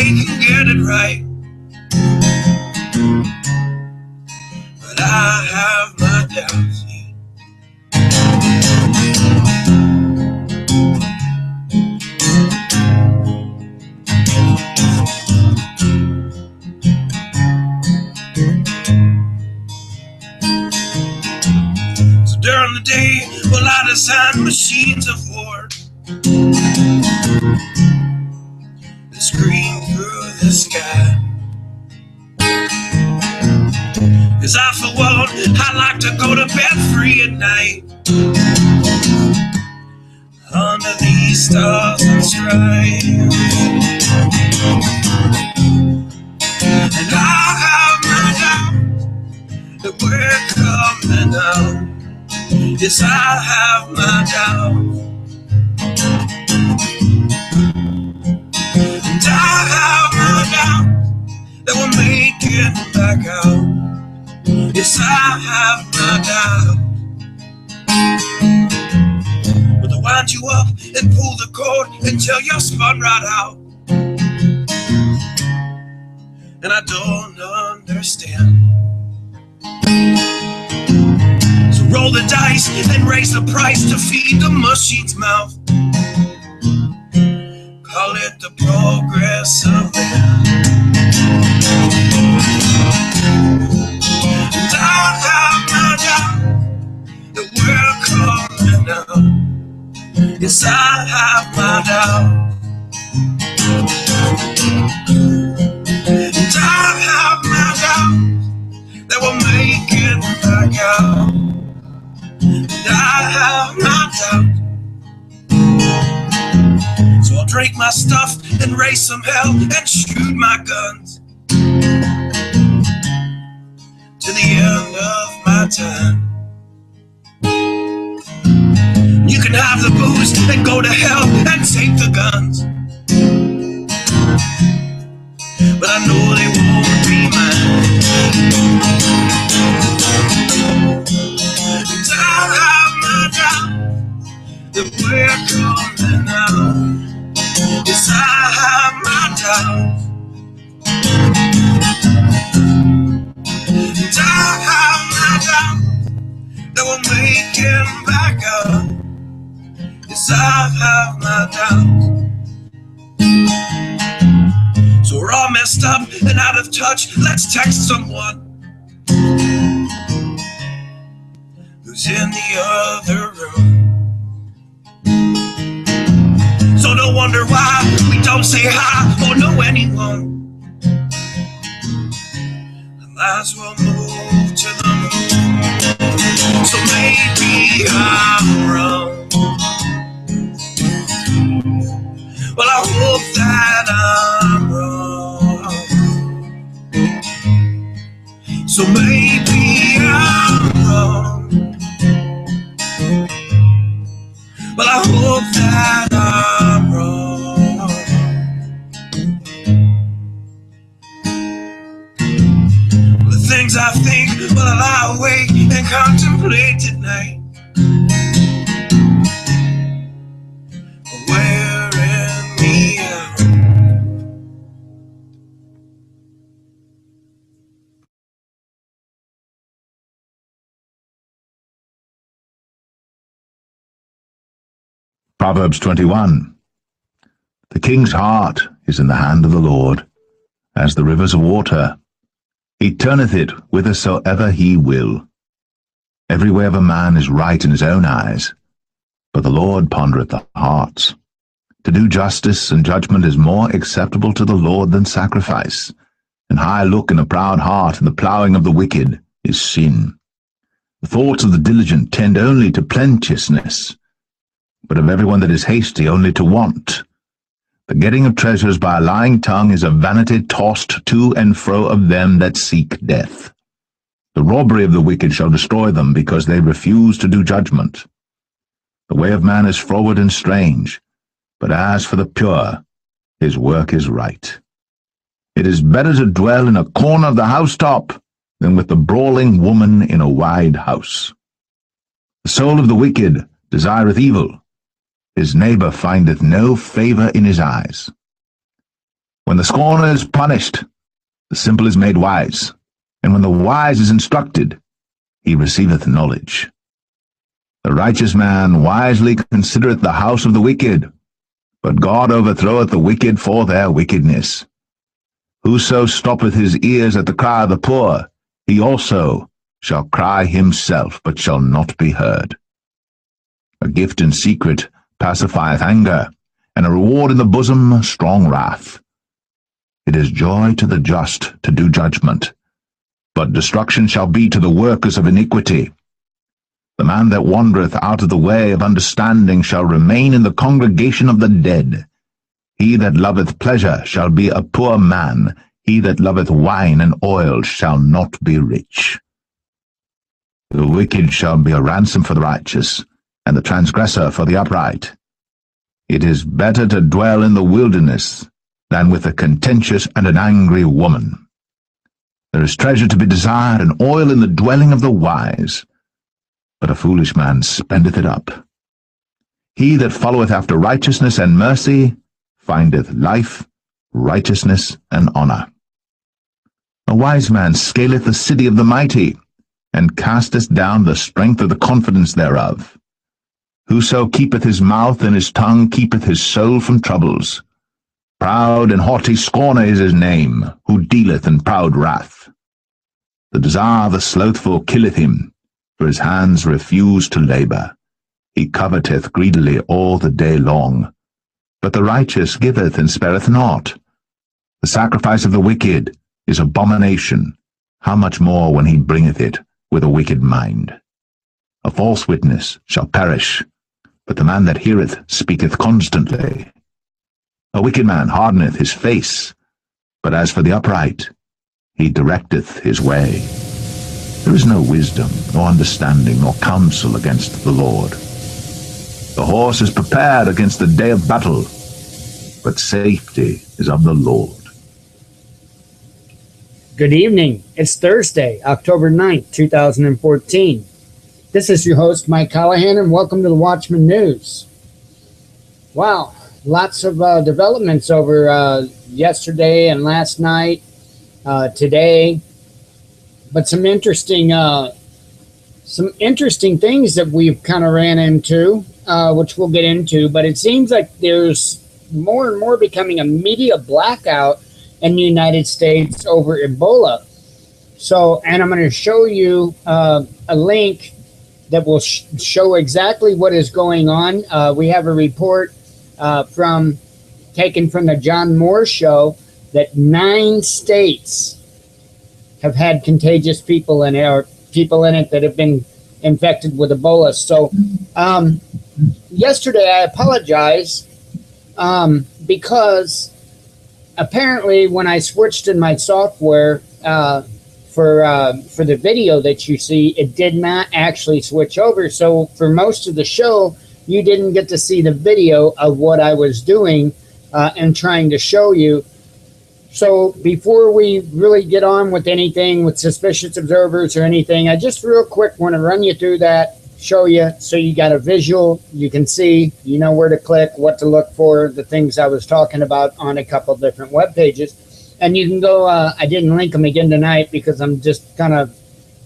they can get it right. But I have my doubts, yeah. So during the day, well, I design machines of war that scream through the sky. 'Cause I, for one, I like to go to bed free at night under these stars and stripes. And I have my doubts that we're coming out. Yes, I have my doubts. And I have my doubts that we'll make it back out. Yes, I have my doubts. But they'll wind you up and pull the cord until you're spun right out. And I don't understand. So roll the dice and raise the price to feed the machine's mouth. Call it the progress of man. And I have my doubt that we're coming out. Yes, I have my doubt. And I have my doubt that we'll make it back out. And I have my doubt. So I'll drink my stuff and raise some hell and shoot my guns to the end of my time. You can have the booze and go to hell and take the guns, but I know they won't be mine. And I have my doubt that we're coming out. Yes, I have my doubt. And I have my doubt that we'll make it back up. Yes, I have my doubts. So we're all messed up and out of touch. Let's text someone who's in the other room. So no wonder why we don't say hi or know anyone. I might as well move to the moon. So maybe I'm wrong. Well, I hope that I'm wrong. So maybe I'm wrong. Well, I hope that I'm wrong. The things I think, well, I lie awake and contemplate at night. Proverbs 21. The king's heart is in the hand of the Lord, as the rivers of water. He turneth it whithersoever he will. Every way of a man is right in his own eyes, but the Lord pondereth the hearts. To do justice and judgment is more acceptable to the Lord than sacrifice. An high look and a proud heart, and the ploughing of the wicked is sin. The thoughts of the diligent tend only to plenteousness, but of everyone that is hasty only to want. The getting of treasures by a lying tongue is a vanity tossed to and fro of them that seek death. The robbery of the wicked shall destroy them, because they refuse to do judgment. The way of man is froward and strange, but as for the pure, his work is right. It is better to dwell in a corner of the housetop than with the brawling woman in a wide house. The soul of the wicked desireth evil. His neighbor findeth no favor in his eyes. When the scorner is punished, the simple is made wise, and when the wise is instructed, he receiveth knowledge. The righteous man wisely considereth the house of the wicked, but God overthroweth the wicked for their wickedness. Whoso stoppeth his ears at the cry of the poor, he also shall cry himself, but shall not be heard. A gift in secret pacifieth anger, and a reward in the bosom strong wrath. It is joy to the just to do judgment, but destruction shall be to the workers of iniquity. The man that wandereth out of the way of understanding shall remain in the congregation of the dead. He that loveth pleasure shall be a poor man. He that loveth wine and oil shall not be rich. The wicked shall be a ransom for the righteous, and the transgressor for the upright. It is better to dwell in the wilderness than with a contentious and an angry woman. There is treasure to be desired, and oil in the dwelling of the wise, but a foolish man spendeth it up. He that followeth after righteousness and mercy findeth life, righteousness, and honour. A wise man scaleth the city of the mighty, and casteth down the strength of the confidence thereof. Whoso keepeth his mouth and his tongue keepeth his soul from troubles. Proud and haughty scorner is his name, who dealeth in proud wrath. The desire of the slothful killeth him, for his hands refuse to labour. He coveteth greedily all the day long. But the righteous giveth and spareth not. The sacrifice of the wicked is abomination. How much more when he bringeth it with a wicked mind? A false witness shall perish, but the man that heareth speaketh constantly. A wicked man hardeneth his face, but as for the upright, he directeth his way. There is no wisdom, nor understanding, nor counsel against the Lord. The horse is prepared against the day of battle, but safety is of the Lord. Good evening. It's Thursday, October 9th, 2014. This is your host, Mike Callahan, and welcome to the Watchman News. Wow, lots of developments over yesterday and last night, today, but some interesting things that we've kind of ran into, which we'll get into. But it seems like there's more and more becoming a media blackout in the United States over Ebola. So, and I'm going to show you a link that will show exactly what is going on. We have a report taken from the John Moore show that 9 states have had contagious people in it, or people in it that have been infected with Ebola. So yesterday I apologize because apparently when I switched in my software for the video that you see, it did not actually switch over. So for most of the show, you didn't get to see the video of what I was doing and trying to show you. So before we really get on with anything with suspicious observers or anything, I just real quick want to run you through that, show you, so you got a visual, you can see, you know where to click, what to look for, the things I was talking about on a couple different web pages. And you can go, I didn't link them again tonight because I'm just kind of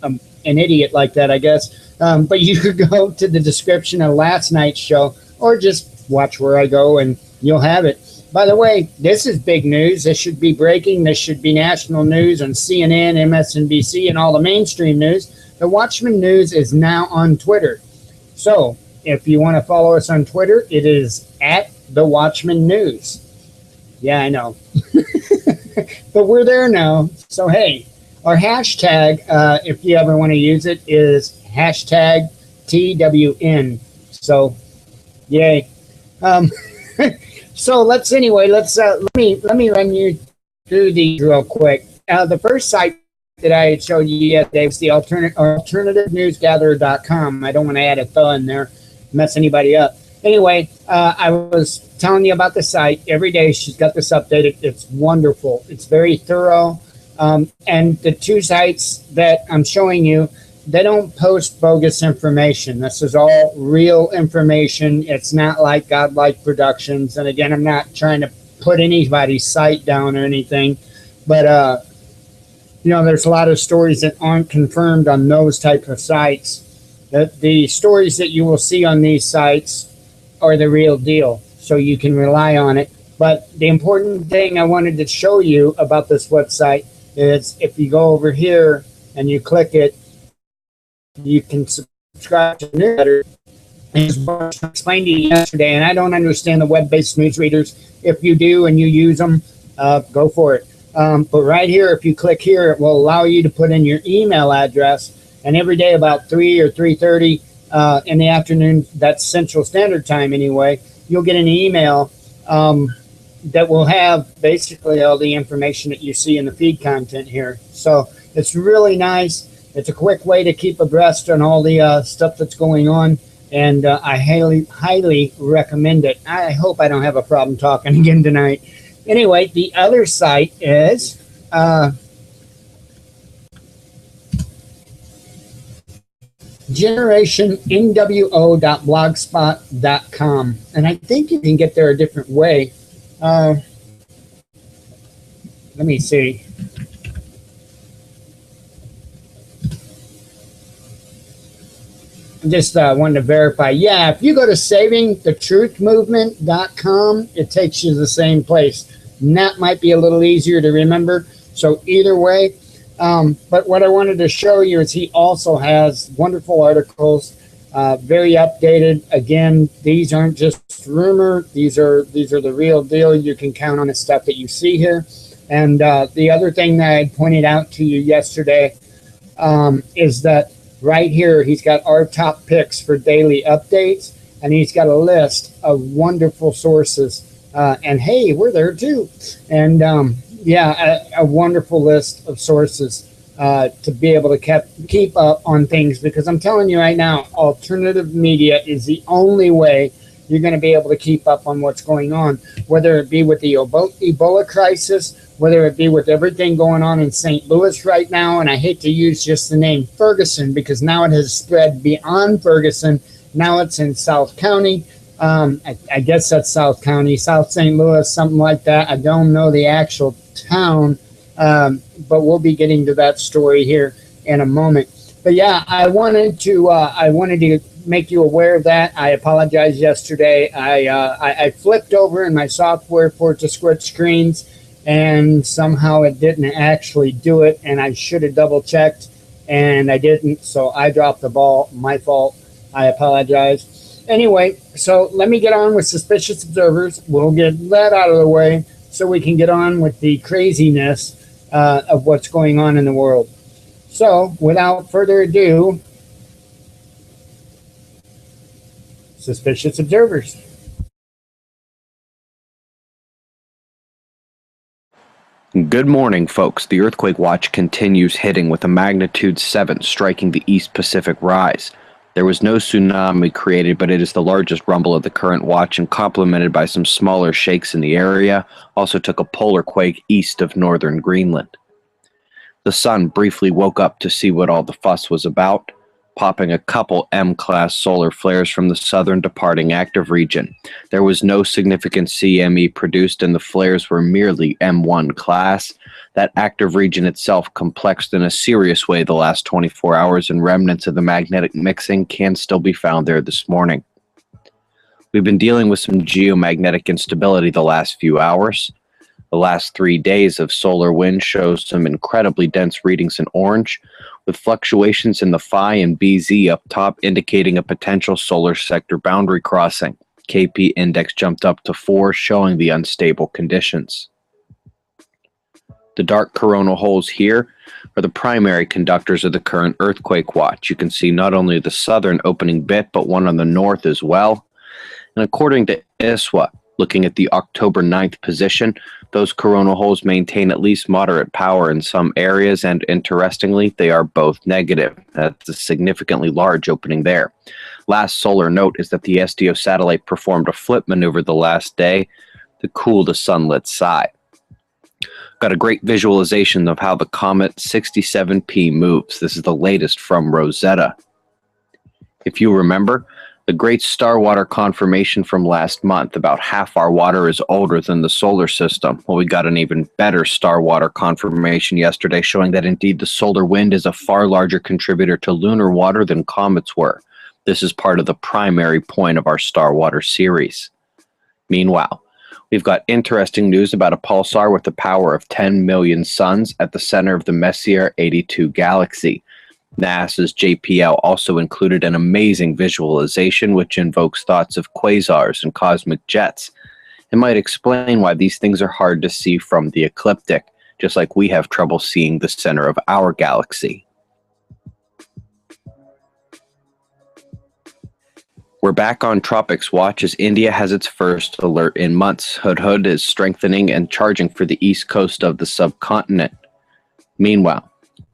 an idiot like that, I guess. But you could go to the description of last night's show, or just watch where I go and you'll have it. By the way, this is big news. This should be breaking. This should be national news on CNN, MSNBC, and all the mainstream news. The Watchman News is now on Twitter. So if you want to follow us on Twitter, it is at the Watchman News. Yeah, I know. But we're there now. So, hey, our hashtag, if you ever want to use it, is hashtag TWN. So, yay. So let me run you through these real quick. The first site that I had showed you yesterday was the alternativenewsgatherer.com. I don't want to add a "the" in there, mess anybody up. Anyway, I was telling you about the site. Every day she's got this updated. It's wonderful. It's very thorough. And the 2 sites that I'm showing you, they don't post bogus information. This is all real information. It's not like Godlike Productions. And again, I'm not trying to put anybody's site down or anything, but there's a lot of stories that aren't confirmed on those type of sites. The stories that you will see on these sites are the real deal, so you can rely on it. But the important thing I wanted to show you about this website is if you go over here and you click it, you can subscribe to the newsletter. As I explained to you yesterday, and I don't understand the web-based news readers. If you do and you use them, go for it. But right here, if you click here, it will allow you to put in your email address. And every day about 3 or 3:30 in the afternoon, that's Central Standard Time anyway, you'll get an email that will have basically all the information that you see in the feed content here. So it's really nice. It's a quick way to keep abreast on all the stuff that's going on. And I highly recommend it. I hope I don't have a problem talking again tonight. Anyway, the other site is GenerationNWO.blogspot.com. And I think you can get there a different way. Let me see. Just wanted to verify. Yeah, if you go to savingthetruthmovement.com, it takes you to the same place. And that might be a little easier to remember. So either way, but what I wanted to show you is he also has wonderful articles, very updated. Again, these aren't just rumor. These are the real deal. You can count on the stuff that you see here. And the other thing that I pointed out to you yesterday is that right here, he's got our top picks for daily updates, and he's got a list of wonderful sources. And hey, we're there too. And a wonderful list of sources to be able to keep up on things, because I'm telling you right now, alternative media is the only way you're going to be able to keep up on what's going on, whether it be with the Ebola crisis, whether it be with everything going on in St. Louis right now. And I hate to use just the name Ferguson, because now it has spread beyond Ferguson. Now it's in South County. I guess that's South County, South St. Louis, something like that. I don't know the actual town, but we'll be getting to that story here in a moment. But yeah, I wanted to make you aware of that. I apologize yesterday. I flipped over in my software for it to switch screens, and somehow it didn't actually do it, and I should have double checked, and I didn't, so I dropped the ball. My fault. I apologize. Anyway, so let me get on with Suspicious Observers. We'll get that out of the way so we can get on with the craziness of what's going on in the world. So, without further ado, Suspicious Observers. Good morning, folks. The earthquake watch continues hitting with a magnitude 7 striking the East Pacific rise. There was no tsunami created, but it is the largest rumble of the current watch, and complemented by some smaller shakes in the area. Also took a polar quake east of northern Greenland. The sun briefly woke up to see what all the fuss was about, popping a couple M-class solar flares from the southern departing active region. There was no significant CME produced, and the flares were merely M1 class. That active region itself complexed in a serious way the last 24 hours, and remnants of the magnetic mixing can still be found there this morning. We've been dealing with some geomagnetic instability the last few hours. The last 3 days of solar wind shows some incredibly dense readings in orange, with fluctuations in the phi and BZ up top indicating a potential solar sector boundary crossing. KP index jumped up to 4, showing the unstable conditions. The dark coronal holes here are the primary conductors of the current earthquake watch. You can see not only the southern opening bit, but one on the north as well. And according to ISWA, looking at the October 9th position, those coronal holes maintain at least moderate power in some areas, and interestingly, they are both negative. That's a significantly large opening there. Last solar note is that the SDO satellite performed a flip maneuver the last day to cool the sunlit side. Got a great visualization of how the comet 67P moves. This is the latest from Rosetta. If you remember, The great star water confirmation from last month, about half our water is older than the solar system. Well, we got an even better star water confirmation yesterday showing that indeed the solar wind is a far larger contributor to lunar water than comets were. This is part of the primary point of our star water series. Meanwhile, we've got interesting news about a pulsar with the power of 10 million suns at the center of the Messier 82 galaxy. NASA's JPL also included an amazing visualization which invokes thoughts of quasars and cosmic jets. It might explain why these things are hard to see from the ecliptic, just like we have trouble seeing the center of our galaxy. We're back on Tropics Watch as India has its first alert in months. Hudhud is strengthening and charging for the east coast of the subcontinent. Meanwhile,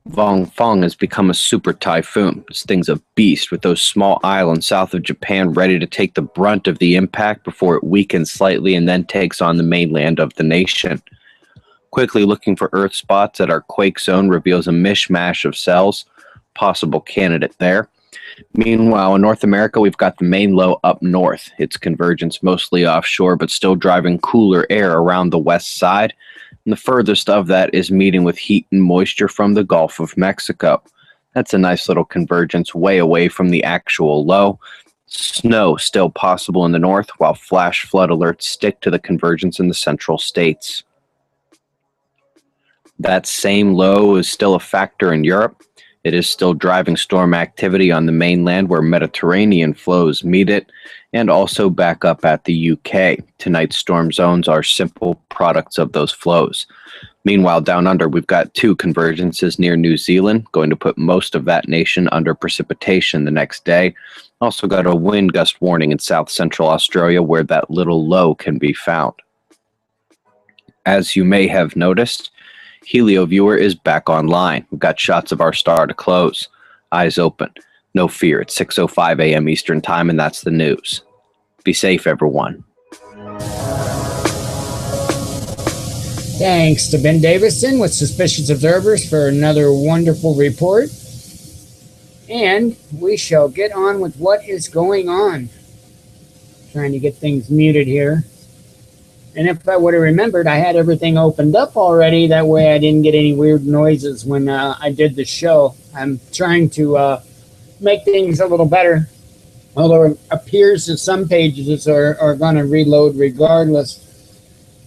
Vongfong has become a super typhoon. This thing's a beast with those small islands south of Japan ready to take the brunt of the impact before it weakens slightly and then takes on the mainland of the nation. Quickly looking for Earth spots at our quake zone reveals a mishmash of cells. Possible candidate there. Meanwhile, in North America, we've got the main low up north. Its convergence mostly offshore, but still driving cooler air around the west side. And the furthest of that is meeting with heat and moisture from the Gulf of Mexico. That's a nice little convergence way away from the actual low. Snow still possible in the north, while flash flood alerts stick to the convergence in the central states. That same low is still a factor in Europe. It is still driving storm activity on the mainland where Mediterranean flows meet it, and also back up at the UK. Tonight's storm zones are simple products of those flows. Meanwhile, down under, we've got two convergences near New Zealand, going to put most of that nation under precipitation the next day. Also got a wind gust warning in south central Australia where that little low can be found. As you may have noticed, HelioViewer is back online. We've got shots of our star to close. Eyes open. No fear. It's 6:05 a.m. Eastern Time, and that's the news. Be safe, everyone. Thanks to Ben Davison with Suspicious Observers for another wonderful report. And we shall get on with what is going on. Trying to get things muted here. And if I would have remembered, I had everything opened up already. That way I didn't get any weird noises when I did the show. I'm trying to make things a little better. Although it appears that some pages are going to reload regardless.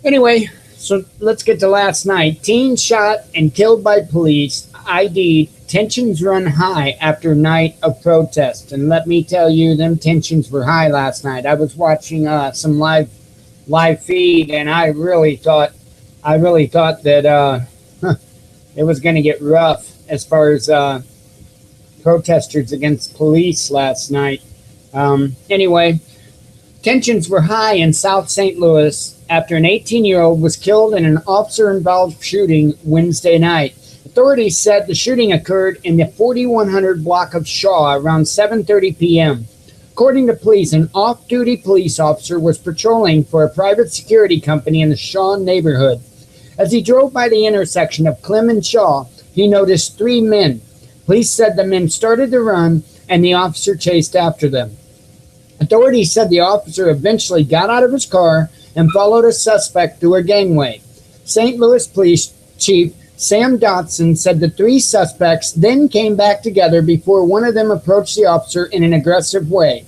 Anyway, so let's get to last night. Teen shot and killed by police. ID. Tensions run high after night of protest. And let me tell you, them tensions were high last night. I was watching some live feed, and I really thought that it was going to get rough as far as protesters against police last night. Anyway, tensions were high in South St. Louis after an 18-year-old was killed in an officer-involved shooting Wednesday night. Authorities said the shooting occurred in the 4100 block of Shaw around 7:30 p.m. According to police, an off-duty police officer was patrolling for a private security company in the Shaw neighborhood. As he drove by the intersection of Clem and Shaw, he noticed three men. Police said the men started to run, and the officer chased after them. Authorities said the officer eventually got out of his car and followed a suspect through a gangway. St. Louis Police Chief Sam Dotson said the three suspects then came back together before one of them approached the officer in an aggressive way.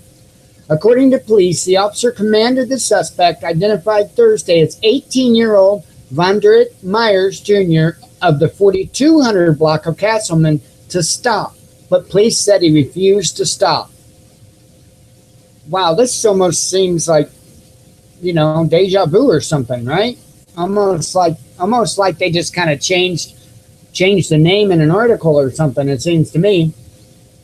According to police, the officer commanded the suspect, identified Thursday as 18-year-old Vondrit Myers Jr. of the 4200 block of Castleman, to stop, but police said he refused to stop. Wow, this almost seems like, deja vu or something, right? Almost like they just kind of changed the name in an article or something, it seems to me.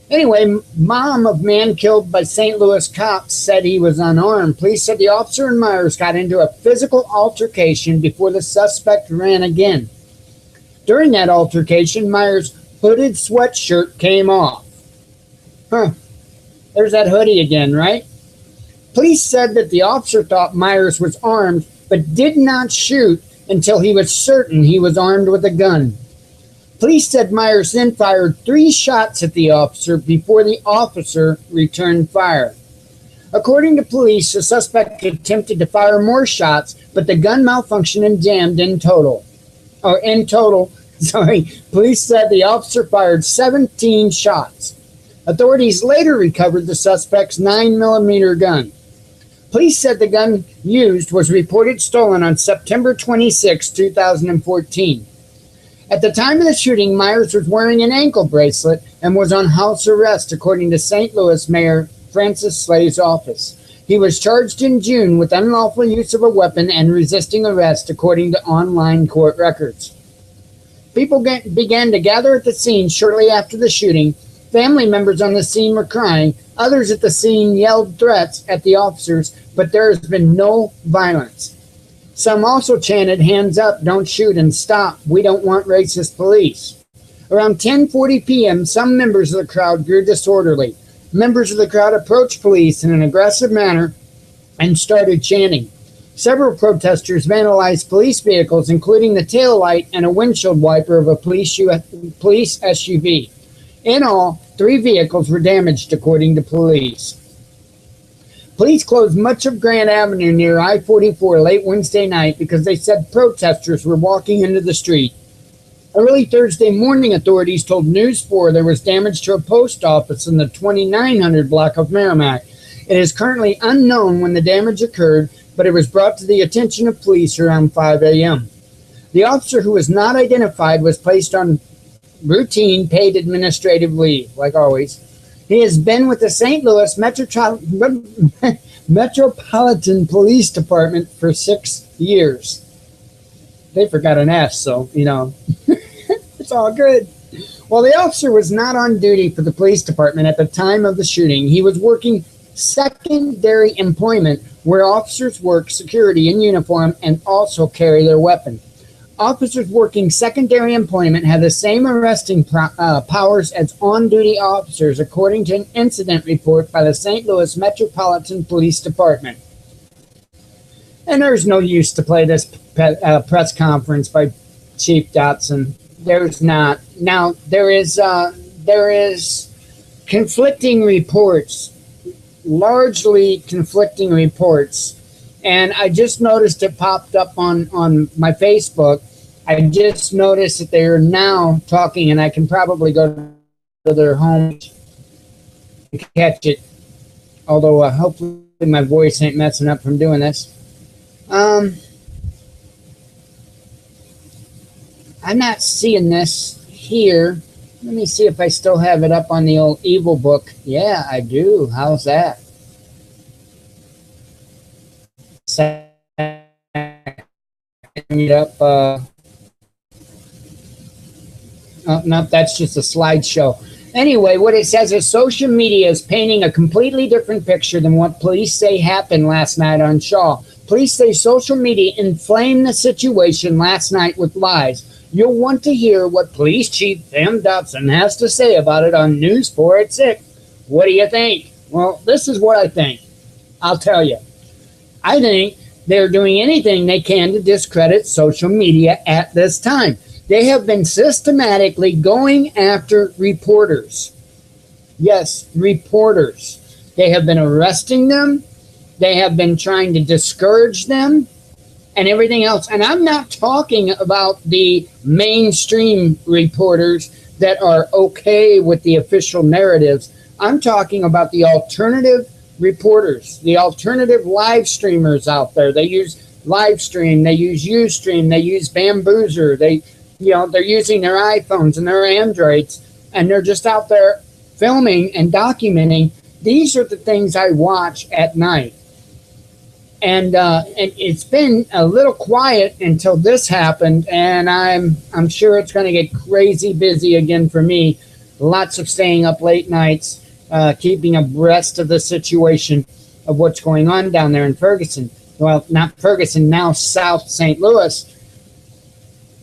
Anyway, mom of man killed by St. Louis cops said he was unarmed. Police said the officer and Myers got into a physical altercation before the suspect ran again. During that altercation, Myers' hooded sweatshirt came off. There's that hoodie again, right? Police said that the officer thought Myers was armed, but did not shoot until he was certain he was armed with a gun. Police said Myers then fired 3 shots at the officer before the officer returned fire. According to police, the suspect attempted to fire more shots, but the gun malfunctioned and jammed in total. Police said the officer fired 17 shots. Authorities later recovered the suspect's 9mm gun. Police said the gun used was reported stolen on September 26, 2014. At the time of the shooting, Myers was wearing an ankle bracelet and was on house arrest, according to St. Louis Mayor Francis Slade's office. He was charged in June with unlawful use of a weapon and resisting arrest, according to online court records. People began to gather at the scene shortly after the shooting. Family members on the scene were crying. Others at the scene yelled threats at the officers, but there has been no violence. Some also chanted, "Hands up, don't shoot, and stop. We don't want racist police." Around 10:40 p.m., some members of the crowd grew disorderly. Members of the crowd approached police in an aggressive manner and started chanting. Several protesters vandalized police vehicles, including the tail light and a windshield wiper of a police SUV. In all, 3 vehicles were damaged, according to police. Police closed much of Grand Avenue near I-44 late Wednesday night because they said protesters were walking into the street. Early Thursday morning, authorities told News 4 there was damage to a post office in the 2900 block of Merrimack. It is currently unknown when the damage occurred, but it was brought to the attention of police around 5 a.m. The officer, who was not identified, was placed on routine paid administrative leave, like always. He has been with the St. Louis Metropolitan Police Department for 6 years. They forgot an S, so, it's all good. While the officer was not on duty for the police department at the time of the shooting, he was working secondary employment where officers work security in uniform and also carry their weapon. Officers working secondary employment have the same arresting powers as on-duty officers, according to an incident report by the St. Louis Metropolitan Police Department. And there's no use to play this press conference by Chief Dotson. There's not. Now, there is conflicting reports, largely conflicting reports. And I just noticed it popped up on my Facebook. I just noticed that they are now talking, and I can probably go to their homes to catch it. Although hopefully my voice ain't messing up from doing this. I'm not seeing this here. Let me see if I still have it up on the old Evil book. Yeah, I do. How's that? It up. Oh, no, that's just a slideshow. Anyway, what it says is social media is painting a completely different picture than what police say happened last night on Shaw. Police say social media inflamed the situation last night with lies. You'll want to hear what Police Chief Sam Dotson has to say about it on News 4 at 6. What do you think? Well, this is what I think. I'll tell you. I think they're doing anything they can to discredit social media at this time. They have been systematically going after reporters. Yes, reporters. They have been arresting them. They have been trying to discourage them and everything else. And I'm not talking about the mainstream reporters that are okay with the official narratives. I'm talking about the alternative reporters, the alternative live streamers out there. They use live stream, they use Ustream, they use Bamboozer, they're using their iPhones and their Androids, and they're just out there filming and documenting. These are the things I watch at night. And it's been a little quiet until this happened, and I'm sure it's going to get crazy busy again for me. Lots of staying up late nights, keeping abreast of the situation of what's going on down there in Ferguson. Well, not Ferguson, now South St. Louis.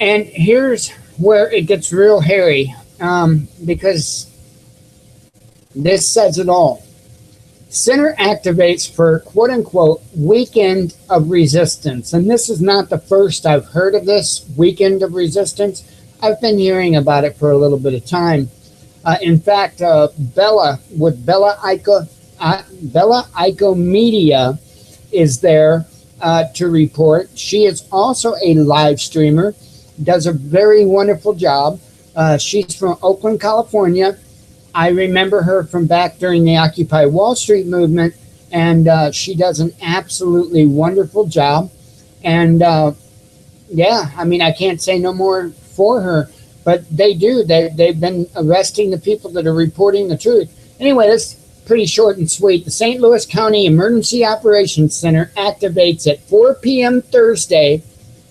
And here's where it gets real hairy, because this says it all. Center activates for quote-unquote weekend of resistance. And this is not the first I've heard of this weekend of resistance. I've been hearing about it for a little bit of time. In fact, Bella Ika, Media is there to report. She is also a live streamer, does a very wonderful job. She's from Oakland, California. I remember her from back during the Occupy Wall Street movement, and she does an absolutely wonderful job. And yeah, I mean, I can't say no more for her, but they do. They've been arresting the people that are reporting the truth. Anyway, that's pretty short and sweet. The St. Louis County Emergency Operations Center activates at 4 p.m. Thursday.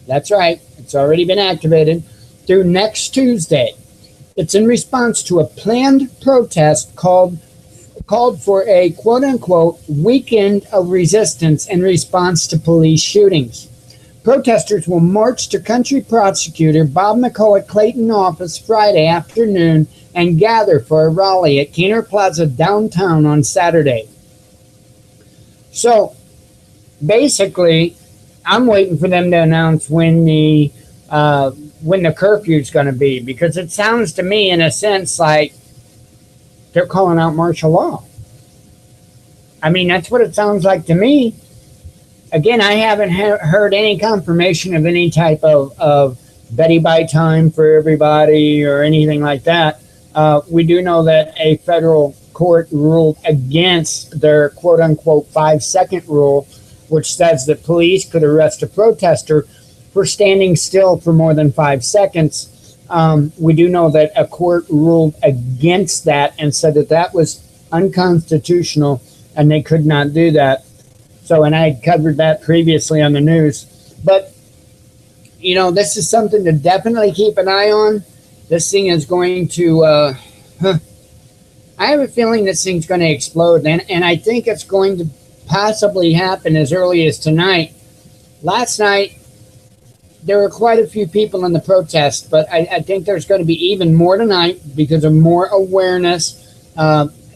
That's right, it's already been activated through next Tuesday. It's in response to a planned protest called for a quote-unquote weekend of resistance in response to police shootings. Protesters will march to Country Prosecutor Bob McCall at Clayton office Friday afternoon and gather for a rally at Keener Plaza downtown on Saturday. So basically, I'm waiting for them to announce when the curfew is going to be, because it sounds to me, in a sense, like they're calling out martial law. I mean, that's what it sounds like to me. Again, I haven't heard any confirmation of any type of Betty by time for everybody or anything like that. We do know that a federal court ruled against their quote-unquote 5-second rule, which says that police could arrest a protester for standing still for more than 5 seconds. We do know that a court ruled against that and said that that was unconstitutional and they could not do that. So, and I covered that previously on the news. But, you know, this is something to definitely keep an eye on. This thing is going to, I have a feeling this thing's going to explode. And I think it's going to possibly happen as early as tonight. Last night, there were quite a few people in the protest, but I think there's going to be even more tonight because of more awareness.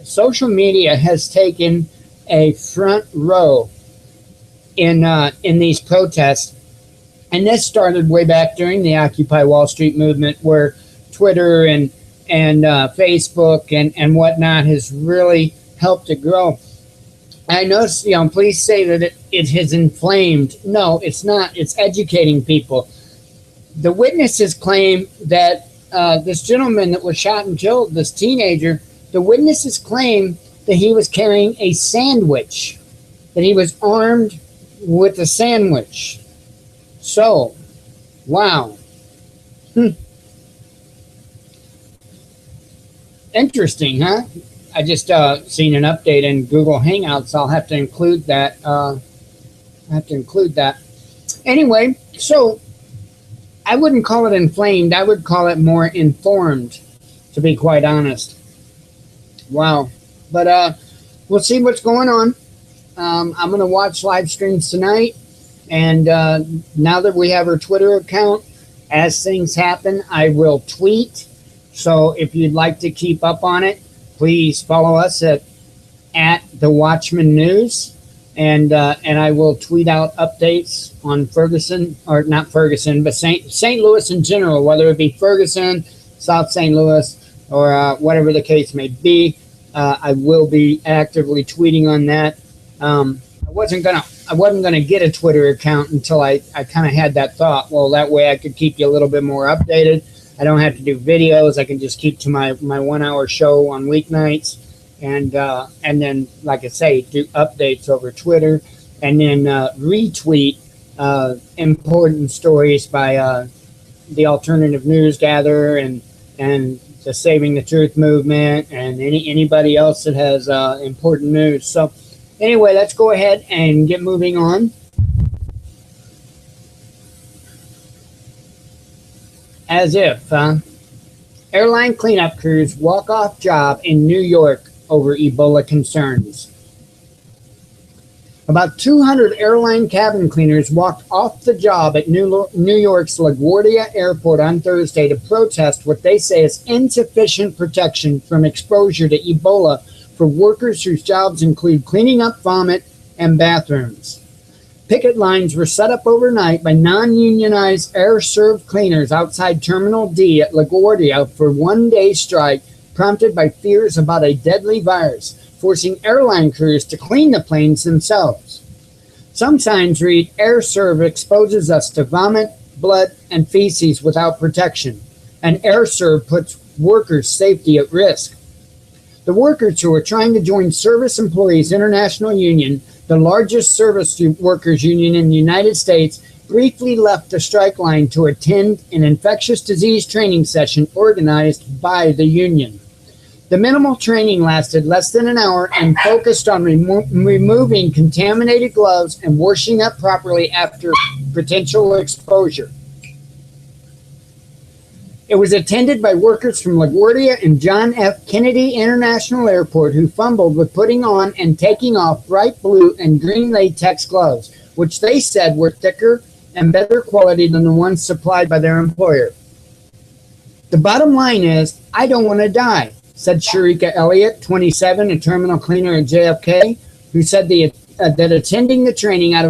Social media has taken a front row in these protests, and this started way back during the Occupy Wall Street movement, where Twitter and Facebook and whatnot has really helped it grow. I noticed, you know, police say that it has inflamed. No, it's not. It's educating people. The witnesses claim that this gentleman that was shot and killed, this teenager, the witnesses claim that he was carrying a sandwich, that he was armed with a sandwich. So, wow. Interesting, huh? I just seen an update in Google Hangouts. I'll have to include that. Anyway, so I wouldn't call it inflamed. I would call it more informed, to be quite honest. Wow. But we'll see what's going on. I'm going to watch live streams tonight. And now that we have our Twitter account, as things happen, I will tweet. So if you'd like to keep up on it, please follow us at the Watchman News, and I will tweet out updates on Ferguson, or not Ferguson, but St. Louis in general, whether it be Ferguson, South St. Louis, or whatever the case may be. I will be actively tweeting on that. I wasn't gonna get a Twitter account until I kind of had that thought. Well, that way I could keep you a little bit more updated. I don't have to do videos. I can just keep to my 1 hour show on weeknights, and then, like I say, do updates over Twitter, and then retweet important stories by the Alternative News Gatherer and the Saving the Truth movement, and anybody else that has important news. So anyway, let's go ahead and get moving on. As if, airline cleanup crews walk off job in New York over Ebola concerns. About 200 airline cabin cleaners walked off the job at New York's LaGuardia Airport on Thursday to protest what they say is insufficient protection from exposure to Ebola for workers whose jobs include cleaning up vomit and bathrooms. Picket lines were set up overnight by non-unionized air-served cleaners outside Terminal D at LaGuardia for one-day strike prompted by fears about a deadly virus. forcing airline crews to clean the planes themselves. Some signs read, "AirServe exposes us to vomit, blood, and feces without protection," and AirServe puts workers' safety at risk. The workers who are trying to join Service Employees International Union, the largest service workers union in the United States, briefly left the strike line to attend an infectious disease training session organized by the union. The minimal training lasted less than an hour and focused on removing contaminated gloves and washing up properly after potential exposure. It was attended by workers from LaGuardia and John F. Kennedy International Airport who fumbled with putting on and taking off bright blue and green latex gloves, which they said were thicker and better quality than the ones supplied by their employer. The bottom line is, I don't want to die, said Sharika Elliott, 27, a terminal cleaner at JFK, who said that attending the training out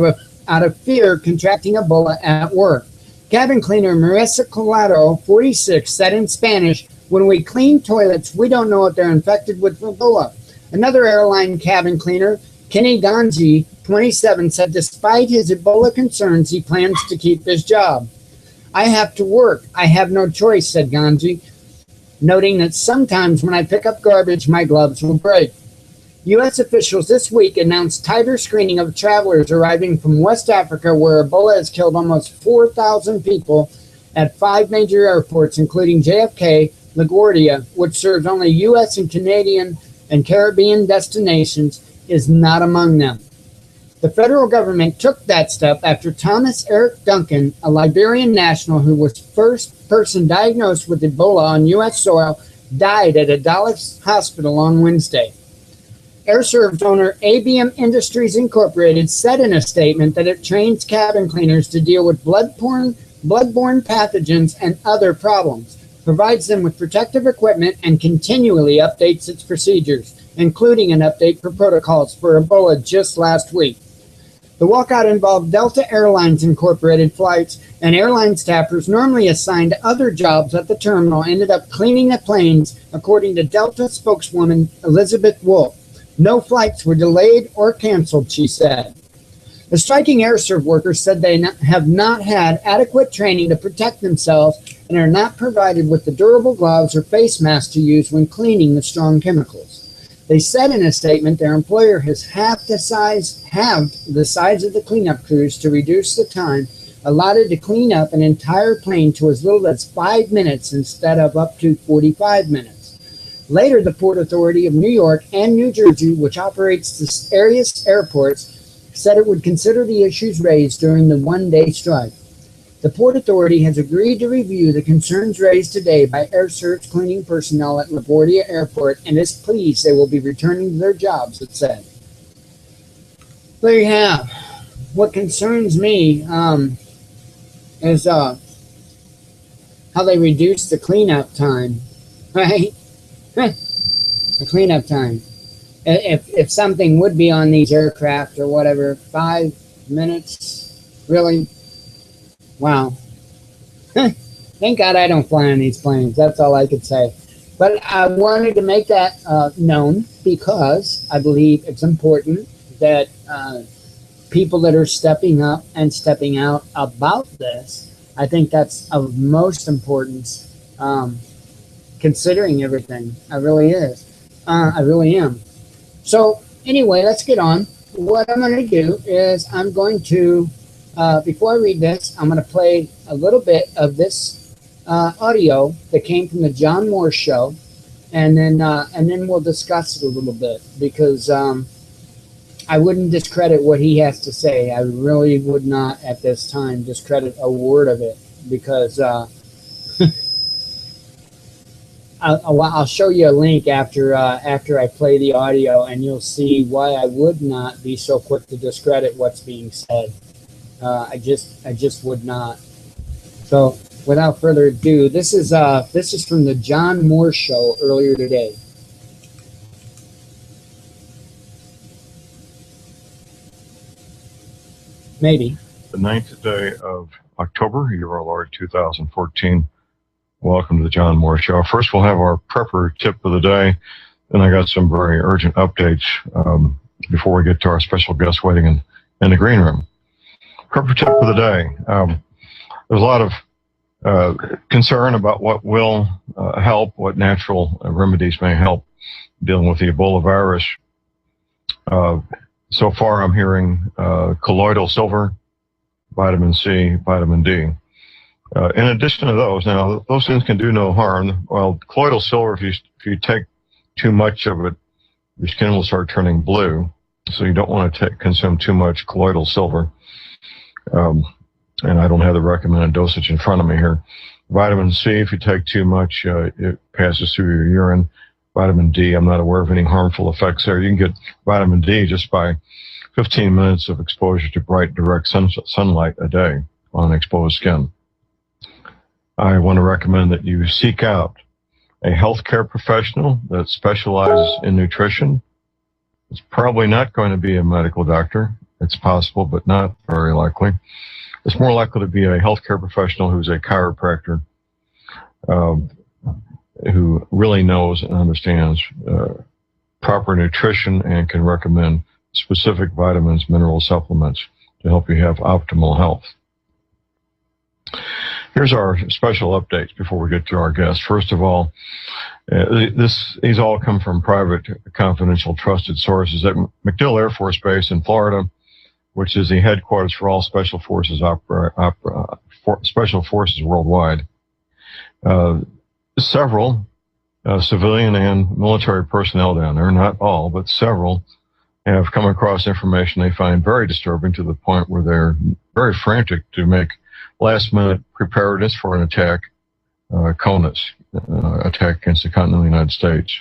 of fear contracting Ebola at work. Cabin cleaner Marissa Collado, 46, said in Spanish, "When we clean toilets, we don't know if they're infected with Ebola." Another airline cabin cleaner, Kenny Ganji, 27, said despite his Ebola concerns, he plans to keep his job. "I have to work. I have no choice," said Ganji, noting that sometimes when I pick up garbage, my gloves will break. U.S. officials this week announced tighter screening of travelers arriving from West Africa, where Ebola has killed almost 4,000 people at 5 major airports, including JFK, LaGuardia, which serves only U.S. and Canadian and Caribbean destinations, is not among them. The federal government took that step after Thomas Eric Duncan, a Liberian national who was the first person diagnosed with Ebola on U.S. soil, died at a Dallas hospital on Wednesday. AirServe's owner ABM Industries Incorporated said in a statement that it trains cabin cleaners to deal with bloodborne pathogens and other problems, provides them with protective equipment, and continually updates its procedures, including an update for protocols for Ebola just last week. The walkout involved Delta Airlines Incorporated flights, and airline staffers normally assigned to other jobs at the terminal ended up cleaning the planes, according to Delta spokeswoman Elizabeth Wolf. No flights were delayed or canceled, she said. The striking AirServe workers said they have not had adequate training to protect themselves and are not provided with the durable gloves or face masks to use when cleaning the strong chemicals. They said in a statement their employer has halved the size of the cleanup crews to reduce the time allotted to clean up an entire plane to as little as 5 minutes instead of up to 45 minutes. Later, the Port Authority of New York and New Jersey, which operates the area's airports, said it would consider the issues raised during the one-day strike. The Port Authority has agreed to review the concerns raised today by AirServe's cleaning personnel at LaGuardia Airport and is pleased they will be returning to their jobs, it said. There you have. What concerns me is how they reduce the cleanup time, right? The cleanup time. If something would be on these aircraft or whatever, 5 minutes, really? Wow. Thank God I don't fly on these planes. That's all I could say. But I wanted to make that known because I believe it's important that people that are stepping up and stepping out about this, I think that's of most importance. Considering everything, I really am. So anyway, let's get on. What I'm going to do is I'm going to, before I read this, I'm going to play a little bit of this audio that came from the John Moore show, and then we'll discuss it a little bit because I wouldn't discredit what he has to say. I really would not at this time discredit a word of it because. I'll show you a link after I play the audio, and you'll see why I would not be so quick to discredit what's being said. I just would not. So, without further ado, this is from the John Moore show earlier today. Maybe. The 9th day of October, year of our Lord 2014. Welcome to the John Moore Show. First, we'll have our prepper tip of the day. And I got some very urgent updates before we get to our special guest waiting in the green room. Purple tip for the day. There's a lot of concern about what will help, what natural remedies may help dealing with the Ebola virus. So far, I'm hearing colloidal silver, vitamin C, vitamin D. In addition to those, now those things can do no harm. Well, colloidal silver, if you take too much of it, your skin will start turning blue. So you don't want to consume too much colloidal silver. And I don't have the recommended dosage in front of me here. Vitamin C, if you take too much, it passes through your urine. Vitamin D, I'm not aware of any harmful effects there. You can get vitamin D just by 15 minutes of exposure to bright, direct sunlight a day on exposed skin. I want to recommend that you seek out a healthcare professional that specializes in nutrition. It's probably not going to be a medical doctor. It's possible, but not very likely. It's more likely to be a healthcare professional who's a chiropractor, who really knows and understands proper nutrition and can recommend specific vitamins, mineral supplements to help you have optimal health. Here's our special updates before we get to our guests. First of all, these all come from private, confidential, trusted sources at MacDill Air Force Base in Florida, which is the headquarters for all special forces special forces worldwide. Several civilian and military personnel down there, not all, but several, have come across information they find very disturbing to the point where they're very frantic to make last-minute preparedness for an attack, CONUS, attack against the continental United States.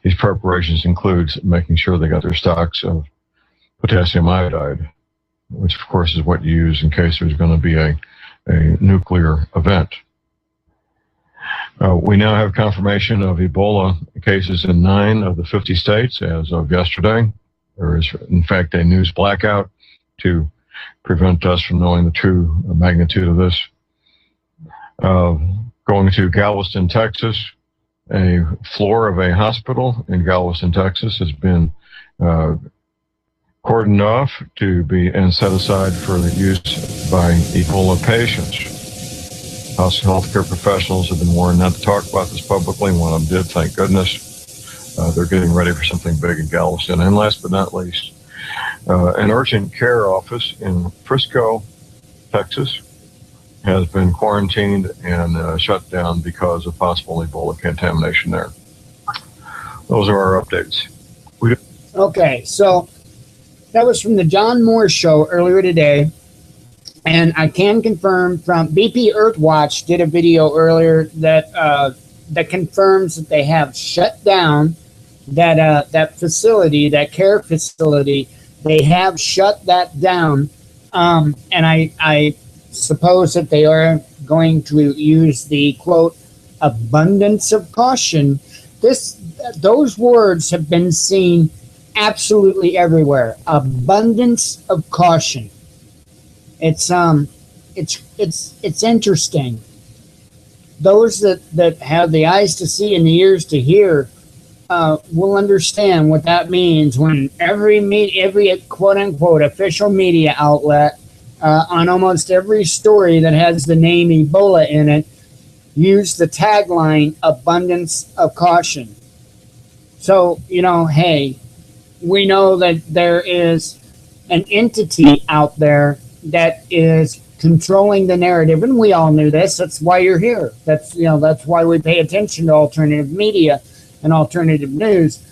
These preparations include making sure they got their stocks of potassium iodide, which of course is what you use in case there's going to be a nuclear event. We now have confirmation of Ebola cases in 9 of the 50 states as of yesterday. There is, in fact, a news blackout to prevent us from knowing the true magnitude of this. Going to Galveston, Texas, a floor of a hospital in Galveston, Texas has been cordoned off to be and set aside for use by Ebola patients. Healthcare professionals have been warned not to talk about this publicly. One of them did, thank goodness. They're getting ready for something big in Galveston. And last but not least, an urgent care office in Frisco, Texas, has been quarantined and shut down because of possible Ebola contamination there. Those are our updates. Okay, so that was from the John Moore Show earlier today. And I can confirm from BP Earthwatch did a video earlier that that confirms that they have shut down that facility, that care facility. They have shut that down, and I suppose that they are going to use the quote abundance of caution. Those words have been seen absolutely everywhere. Abundance of caution. It's interesting. Those that have the eyes to see and the ears to hear will understand what that means when every quote unquote official media outlet on almost every story that has the name Ebola in it use the tagline abundance of caution. So, hey, we know that there is an entity out there that is controlling the narrative, and we all knew this. That's why you're here. That's why we pay attention to alternative media and alternative news.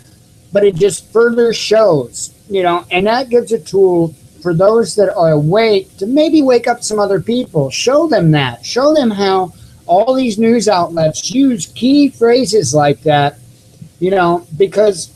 But it just further shows, and that gives a tool for those that are awake to maybe wake up some other people. Show them that. Show them how all these news outlets use key phrases like that, because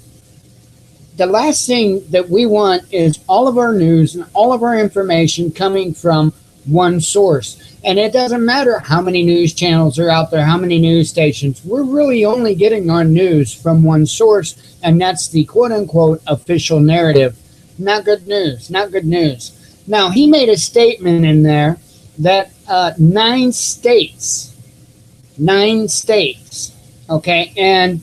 the last thing that we want is all of our news and all of our information coming from one source. And it doesn't matter how many news channels are out there, how many news stations. We're really only getting our news from one source, and that's the quote-unquote official narrative. Not good news, not good news. Now, he made a statement in there that 9 states, okay, and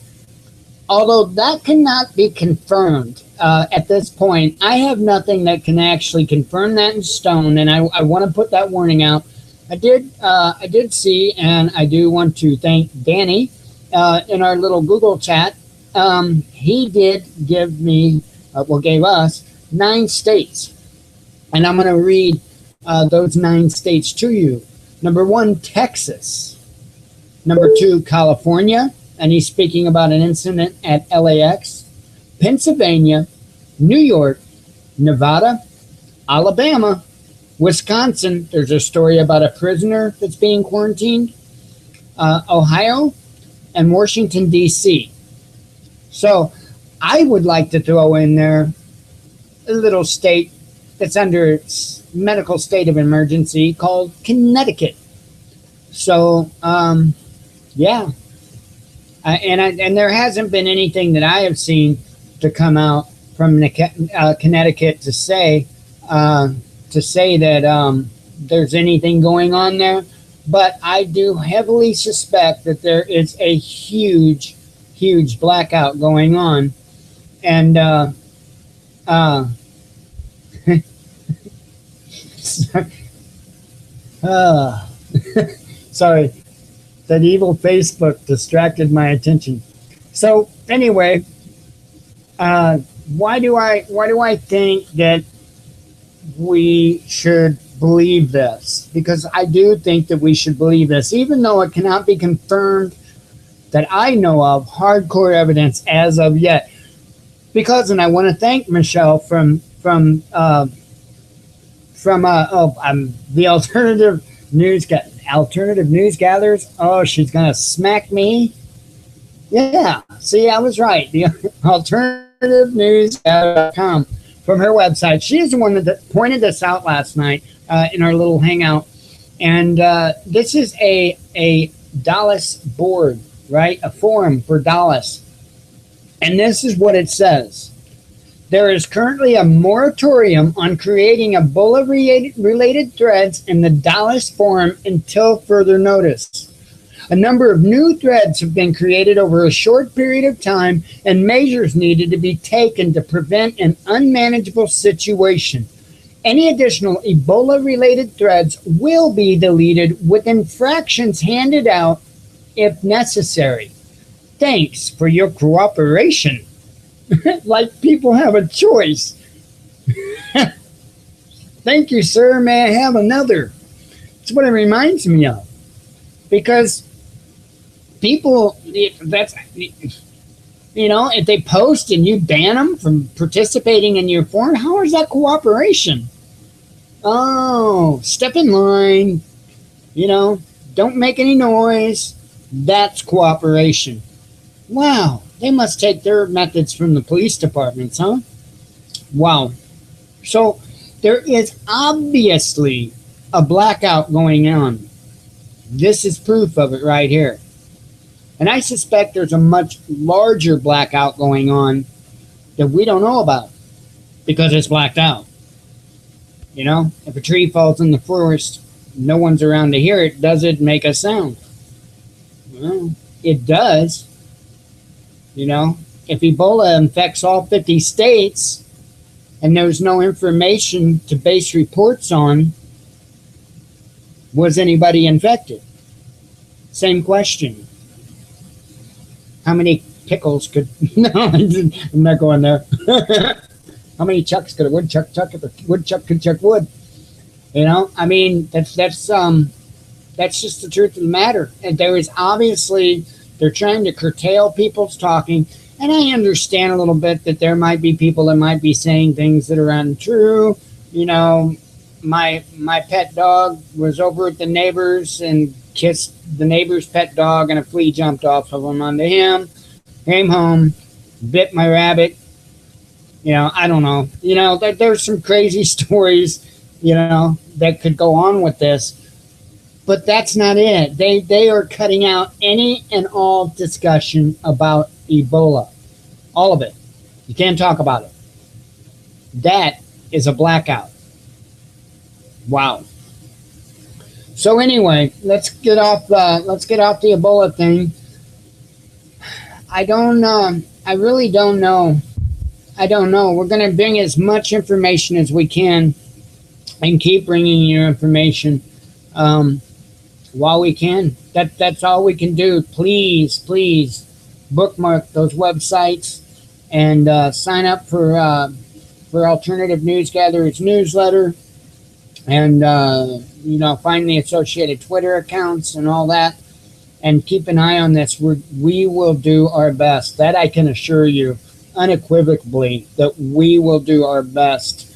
although that cannot be confirmed at this point. I have nothing that can actually confirm that in stone, and I want to put that warning out. I did see, and I do want to thank Danny in our little Google chat. He did give me, gave us 9 states, and I'm going to read those 9 states to you. Number 1, Texas. Number 2, California, and he's speaking about an incident at LAX. Pennsylvania, New York, Nevada, Alabama, Wisconsin. There's a story about a prisoner that's being quarantined. Ohio, and Washington, D.C. So I would like to throw in there a little state that's under medical state of emergency called Connecticut. So, yeah. And there hasn't been anything that I have seen to come out from Connecticut to say that there's anything going on there. But I do heavily suspect that there is a huge blackout going on. And sorry, that evil Facebook distracted my attention. So anyway, why do I think that we should believe this? Because I do think that we should believe this, even though it cannot be confirmed that I know of hardcore evidence as of yet. Because, and I want to thank Michelle from the alternative news gatherers. Oh, she's gonna smack me. Yeah, see, I was right. The alternativenewsgather.com, from her website. She is the one that pointed this out last night in our little hangout. And this is a Dallas board, right? A forum for Dallas. And this is what it says. There is currently a moratorium on creating Ebola-related threads in the Dallas forum until further notice. A number of new threads have been created over a short period of time, and measures needed to be taken to prevent an unmanageable situation. Any additional Ebola-related threads will be deleted with infractions handed out if necessary. Thanks for your cooperation. Like people have a choice. Thank you, sir. May I have another? It's what it reminds me of. Because people, if they post and you ban them from participating in your forum, how is that cooperation? Oh, step in line. Don't make any noise. That's cooperation. Wow. They must take their methods from the police departments, huh? Wow. So there is obviously a blackout going on. This is proof of it right here. And I suspect there's a much larger blackout going on that we don't know about because it's blacked out. If a tree falls in the forest, no one's around to hear it. Does it make a sound? Well, it does. If Ebola infects all 50 states and there's no information to base reports on, was anybody infected? Same question. How many pickles could... No, I'm not going there. How many chucks could a woodchuck chuck if a woodchuck could chuck wood? That's just the truth of the matter. And there is obviously... They're trying to curtail people's talking. And I understand a little bit that there might be people that might be saying things that are untrue. My pet dog was over at the neighbor's and kissed the neighbor's pet dog, and a flea jumped off of him onto him. Came home, bit my rabbit. I don't know. There's some crazy stories, that could go on with this. But that's not it. They are cutting out any and all discussion about Ebola. All of it. You can't talk about it. That is a blackout. Wow. So anyway, let's get off the Ebola thing. I I really don't know. I don't know. We're going to bring as much information as we can and keep bringing you information while we can. That's all we can do. Please, please bookmark those websites and sign up for Alternative News Gatherers newsletter, and find the associated Twitter accounts and all that, and keep an eye on this. We will do our best. That I can assure you unequivocally, that we will do our best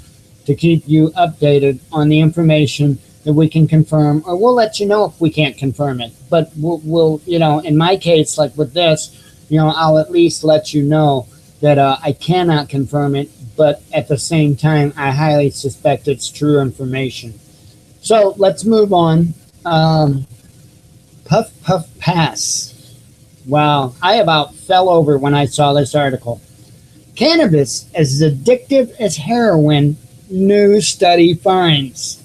to keep you updated on the information that we can confirm, or we'll let you know if we can't confirm it. But we'll in my case, like with this, I'll at least let you know that I cannot confirm it, but at the same time, I highly suspect it's true information. So let's move on. Puff Puff Pass. Wow, I about fell over when I saw this article. Cannabis as addictive as heroin, new study finds.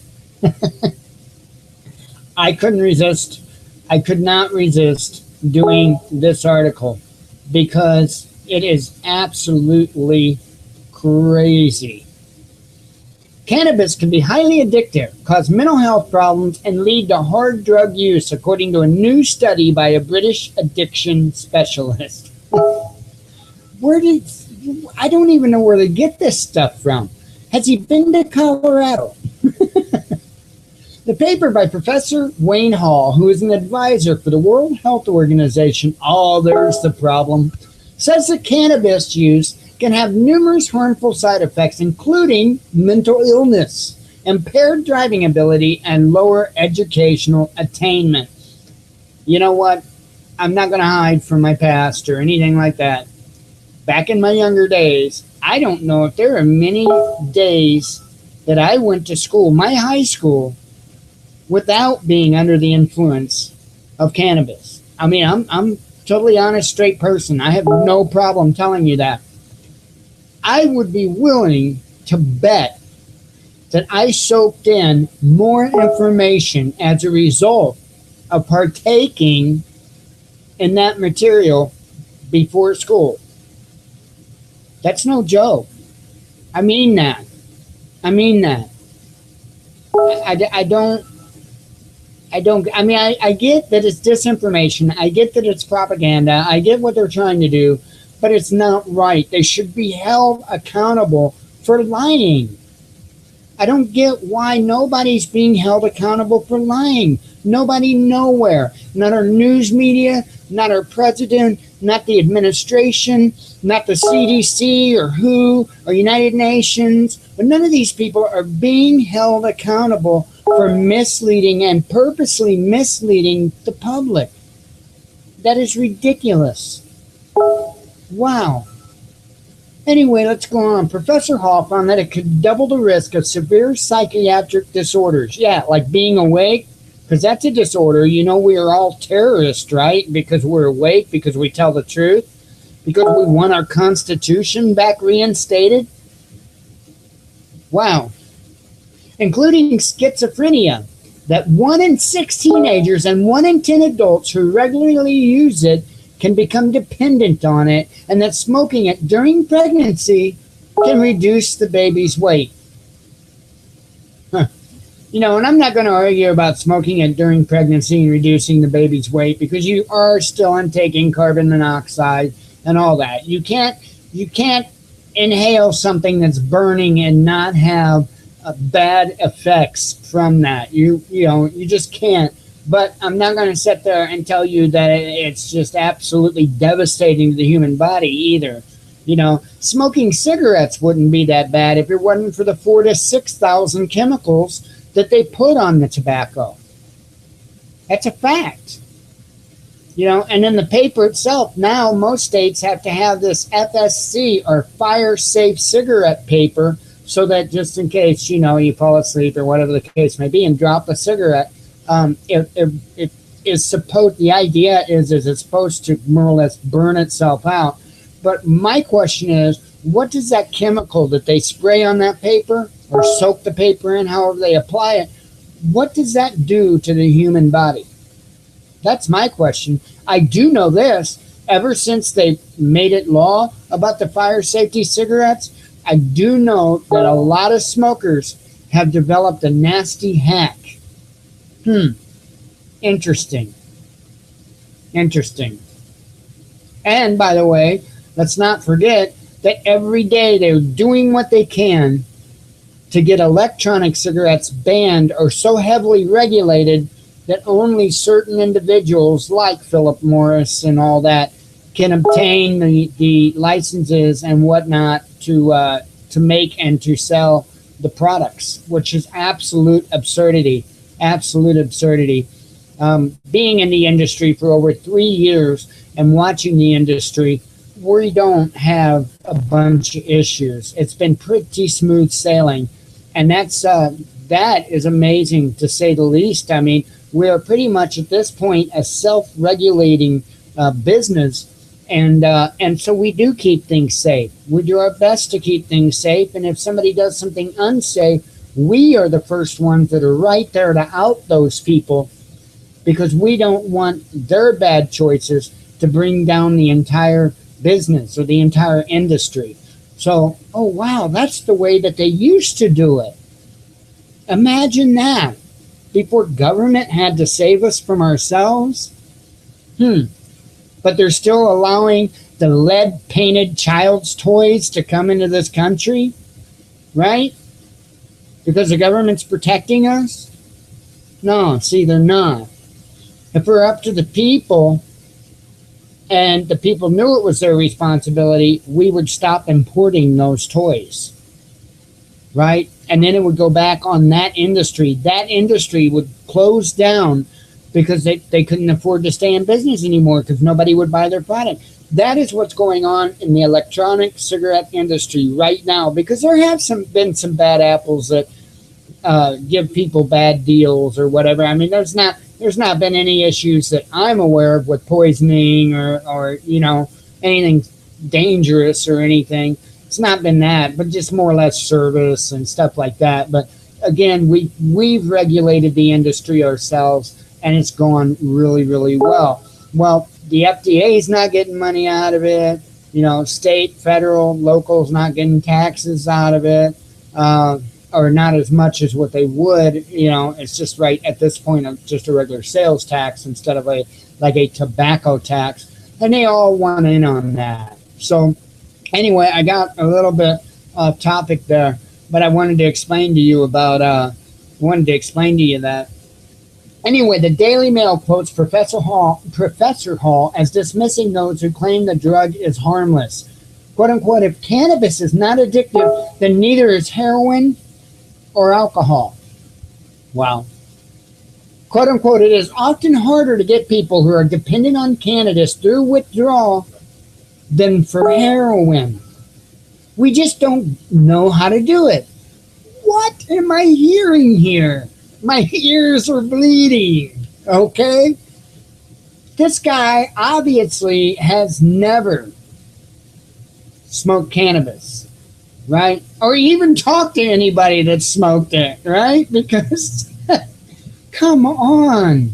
I couldn't resist. I could not resist doing this article because it is absolutely crazy. Cannabis can be highly addictive, cause mental health problems, and lead to hard drug use, according to a new study by a British addiction specialist. I don't even know where to get this stuff from. Has he been to Colorado? The paper by Professor Wayne Hall, who is an advisor for the World Health Organization, there's the problem, says that cannabis use can have numerous harmful side effects, including mental illness, impaired driving ability, and lower educational attainment. You know what? I'm not going to hide from my past or anything like that. Back in my younger days, I don't know if there are many days that I went to school, my high school, without being under the influence of cannabis. I mean, I'm totally honest, straight person. I have no problem telling you that. I would be willing to bet that I soaked in more information as a result of partaking in that material before school. That's no joke. I mean that. I get that it's disinformation. I get that it's propaganda. I get what they're trying to do, but it's not right. They should be held accountable for lying. I don't get why nobody's being held accountable for lying. Nobody nowhere. Not our news media, not our president, not the administration, not the CDC or WHO or United Nations. But none of these people are being held accountable for misleading and purposely misleading the public. That is ridiculous. Wow. Anyway, let's go on. Professor Hall found that it could double the risk of severe psychiatric disorders. Yeah, like being awake, because that's a disorder. You know, we are all terrorists, right? Because we're awake, because we tell the truth, because we want our Constitution back reinstated. Wow. Including schizophrenia, that 1 in 6 teenagers and 1 in 10 adults who regularly use it can become dependent on it, and that smoking it during pregnancy can reduce the baby's weight. You know, and I'm not going to argue about smoking it during pregnancy and reducing the baby's weight, because you are still intaking carbon monoxide and all that. You can't inhale something that's burning and not have bad effects from that. You just can't. But I'm not going to sit there and tell you that it's just absolutely devastating to the human body either. You know, smoking cigarettes wouldn't be that bad if it wasn't for the 4,000 to 6,000 chemicals that they put on the tobacco. That's a fact. You know, and in the paper itself, now most states have to have this FSC, or fire safe cigarette paper, so that just in case, you know, you fall asleep or whatever the case may be and drop a cigarette, it is supposed, the idea is it's supposed to more or less burn itself out. But my question is, what does that chemical that they spray on that paper or soak the paper in, however they apply it, what does that do to the human body? That's my question. I do know this, ever since they made it law about the fire safety cigarettes, I do know that a lot of smokers have developed a nasty hack. Interesting. Interesting. And by the way, let's not forget that every day they're doing what they can to get electronic cigarettes banned or so heavily regulated that only certain individuals like Philip Morris and all that can obtain the licenses and whatnot to make and to sell the products, which is absolute absurdity. Absolute absurdity. Being in the industry for over 3 years and watching the industry, we don't have a bunch of issues. It's been pretty smooth sailing, and that is amazing to say the least. I mean, we are pretty much at this point a self-regulating business, and so we do keep things safe. We do our best to keep things safe, and if somebody does something unsafe, we are the first ones that are right there to out those people, because we don't want their bad choices to bring down the entire business or the entire industry. So, oh wow, that's the way that they used to do it. Imagine that. Before government had to save us from ourselves. But they're still allowing the lead-painted child's toys to come into this country, right? Because the government's protecting us? No, see, they're not. If we're up to the people and the people knew it was their responsibility, we would stop importing those toys, right? And then it would go back on that industry. That industry would close down because they couldn't afford to stay in business anymore because nobody would buy their product. That is what's going on in the electronic cigarette industry right now, because there have been some bad apples that give people bad deals or whatever. I mean, there's not been any issues that I'm aware of with poisoning or anything dangerous or anything. It's not been that, but just more or less service and stuff like that. But again, we've regulated the industry ourselves, and it's gone really, really well. Well, the FDA is not getting money out of it. State, federal, local's not getting taxes out of it. Or not as much as what they would. It's just right at this point of just a regular sales tax instead of a tobacco tax, and they all want in on that. So anyway, I got a little bit off topic there, but I wanted to explain to you that. Anyway, the Daily Mail quotes Professor Hall as dismissing those who claim the drug is harmless. Quote unquote, if cannabis is not addictive, then neither is heroin or alcohol. Wow. Quote unquote, it is often harder to get people who are dependent on cannabis through withdrawal than for heroin. We just don't know how to do it. What am I hearing here? My ears are bleeding. Okay? This guy obviously has never smoked cannabis, right? Or even talked to anybody that smoked it, right? Because, come on.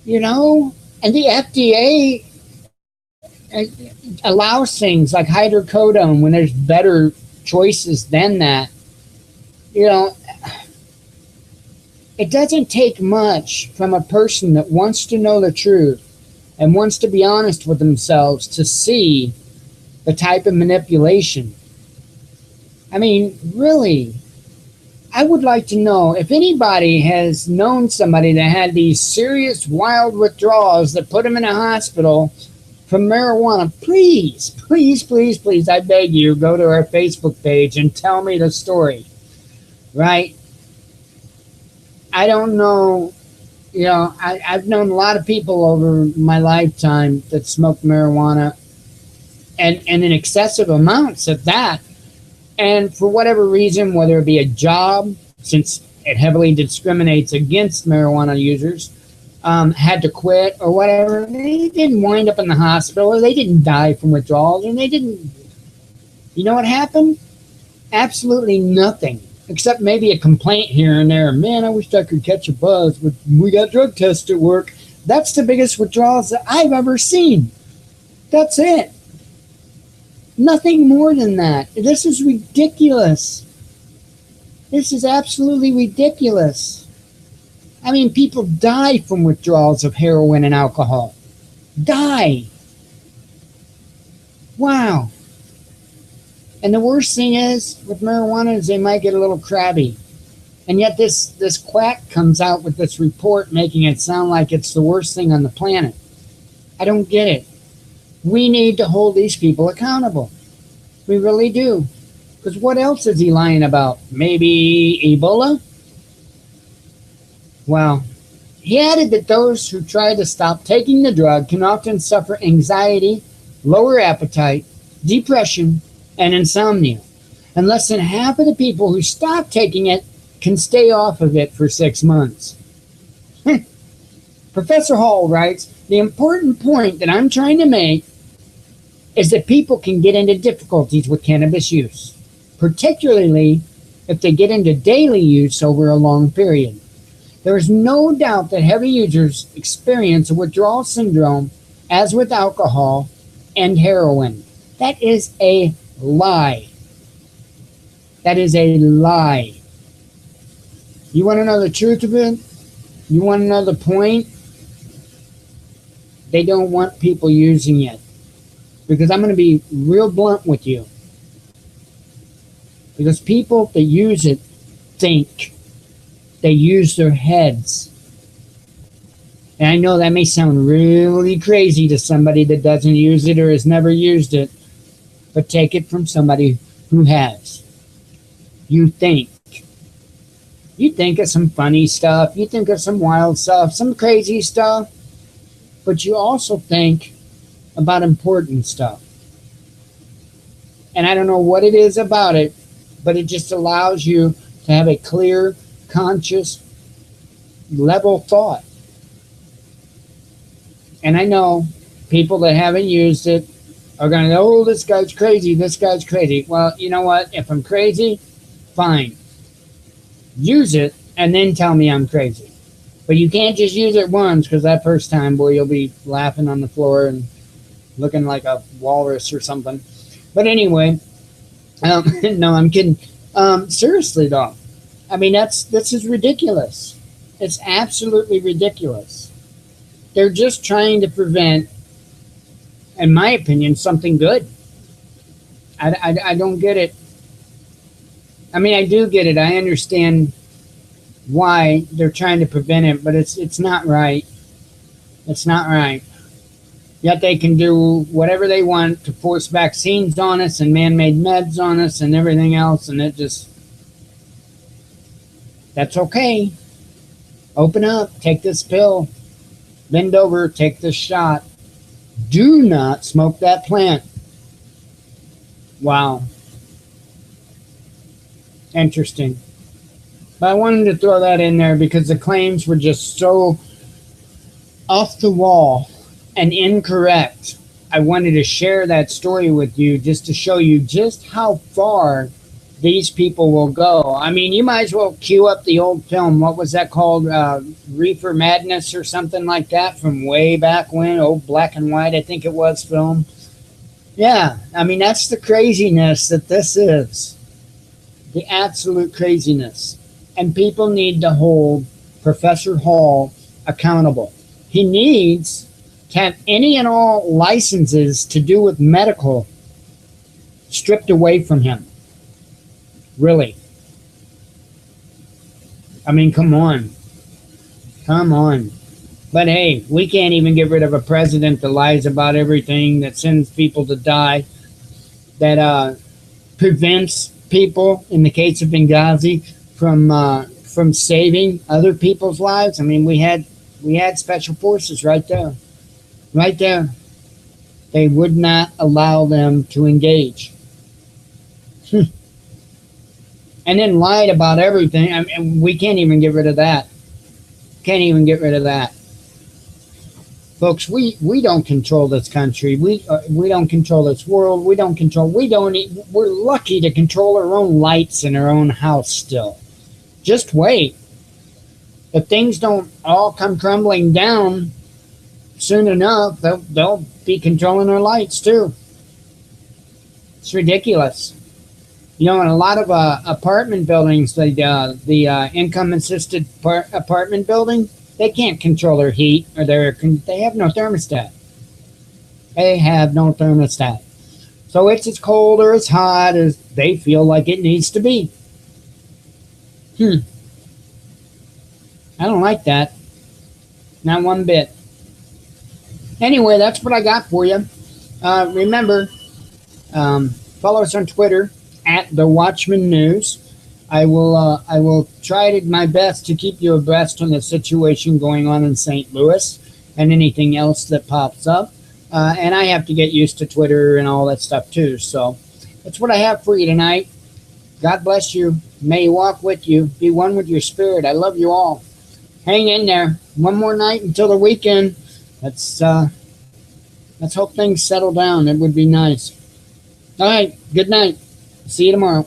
And the FDA allows things like hydrocodone when there's better choices than that. It doesn't take much from a person that wants to know the truth and wants to be honest with themselves to see the type of manipulation. I mean, really, I would like to know if anybody has known somebody that had these serious wild withdrawals that put them in a hospital from marijuana. Please, please, please, please, I beg you, go to our Facebook page and tell me the story, right? I don't know, I've known a lot of people over my lifetime that smoked marijuana and in excessive amounts at that. And for whatever reason, whether it be a job, since it heavily discriminates against marijuana users, had to quit or whatever, they didn't wind up in the hospital, or they didn't die from withdrawals, and they didn't, what happened? Absolutely nothing. Except maybe a complaint here and there. Man, I wish I could catch a buzz, but we got drug tests at work. That's the biggest withdrawals that I've ever seen. That's it. Nothing more than that. This is ridiculous. This is absolutely ridiculous. I mean, people die from withdrawals of heroin and alcohol. Die. Wow. And the worst thing is, with marijuana, is they might get a little crabby. And yet this quack comes out with this report making it sound like it's the worst thing on the planet. I don't get it. We need to hold these people accountable. We really do. Because what else is he lying about? Maybe Ebola? Well, he added that those who try to stop taking the drug can often suffer anxiety, lower appetite, depression, and insomnia. And less than half of the people who stop taking it can stay off of it for 6 months. Professor Hall writes, the important point that I'm trying to make is that people can get into difficulties with cannabis use, particularly if they get into daily use over a long period. There is no doubt that heavy users experience a withdrawal syndrome, as with alcohol and heroin. That is a lie. That is a lie. You want to know the truth of it? You want to know the point? They don't want people using it. Because I'm going to be real blunt with you. Because people that use it think. They use their heads. And I know that may sound really crazy to somebody that doesn't use it or has never used it. But take it from somebody who has. You think. You think of some funny stuff. You think of some wild stuff. Some crazy stuff. But you also think about important stuff. And I don't know what it is about it, but it just allows you to have a clear, conscious, level thought. And I know people that haven't used it are going to go, oh, this guy's crazy, this guy's crazy. Well, you know what? If I'm crazy, fine. Use it and then tell me I'm crazy. But you can't just use it once, because that first time, boy, you'll be laughing on the floor and looking like a walrus or something. But anyway, no, I'm kidding. Seriously, though, I mean, this is ridiculous. It's absolutely ridiculous. They're just trying to prevent, in my opinion, something good. I don't get it. I mean, I do get it. I understand why they're trying to prevent it, but it's not right. It's not right. Yet they can do whatever they want to force vaccines on us and man-made meds on us and everything else, and it just, that's okay. Open up, take this pill, bend over, take this shot. Do not smoke that plant. Wow. Interesting. But I wanted to throw that in there because the claims were just so off the wall and incorrect. I wanted to share that story with you just to show you just how far these people will go. I mean, you might as well cue up the old film. What was that called? Reefer Madness or something like that from way back when. Old black and white, I think it was, film. Yeah, I mean, that's the craziness that this is. The absolute craziness. And people need to hold Professor Hall accountable. He needs to have any and all licenses to do with medical stripped away from him. Really. I mean, come on. Come on. But hey, we can't even get rid of a president that lies about everything, that sends people to die, that prevents people, in the case of Benghazi, from saving other people's lives. I mean, we had special forces right there. Right there. They would not allow them to engage. And then lied about everything. I mean, we can't even get rid of that. Can't even get rid of that. Folks, we don't control this country. We don't control this world. We're lucky to control our own lights in our own house still. Just wait. If things don't all come crumbling down, soon enough, they'll be controlling our lights too. It's ridiculous. You know, in a lot of apartment buildings, the income-assisted apartment building, they can't control their heat or they have no thermostat. They have no thermostat. So it's as cold or as hot as they feel like it needs to be. I don't like that. Not one bit. Anyway, that's what I got for you. Remember, follow us on Twitter at the Watchman News. I will try my best to keep you abreast on the situation going on in St. Louis and anything else that pops up. And I have to get used to Twitter and all that stuff too. So that's what I have for you tonight. God bless you. May He walk with you. Be one with your spirit. I love you all. Hang in there. One more night until the weekend. Let's hope things settle down. It would be nice. All right. Good night. See you tomorrow.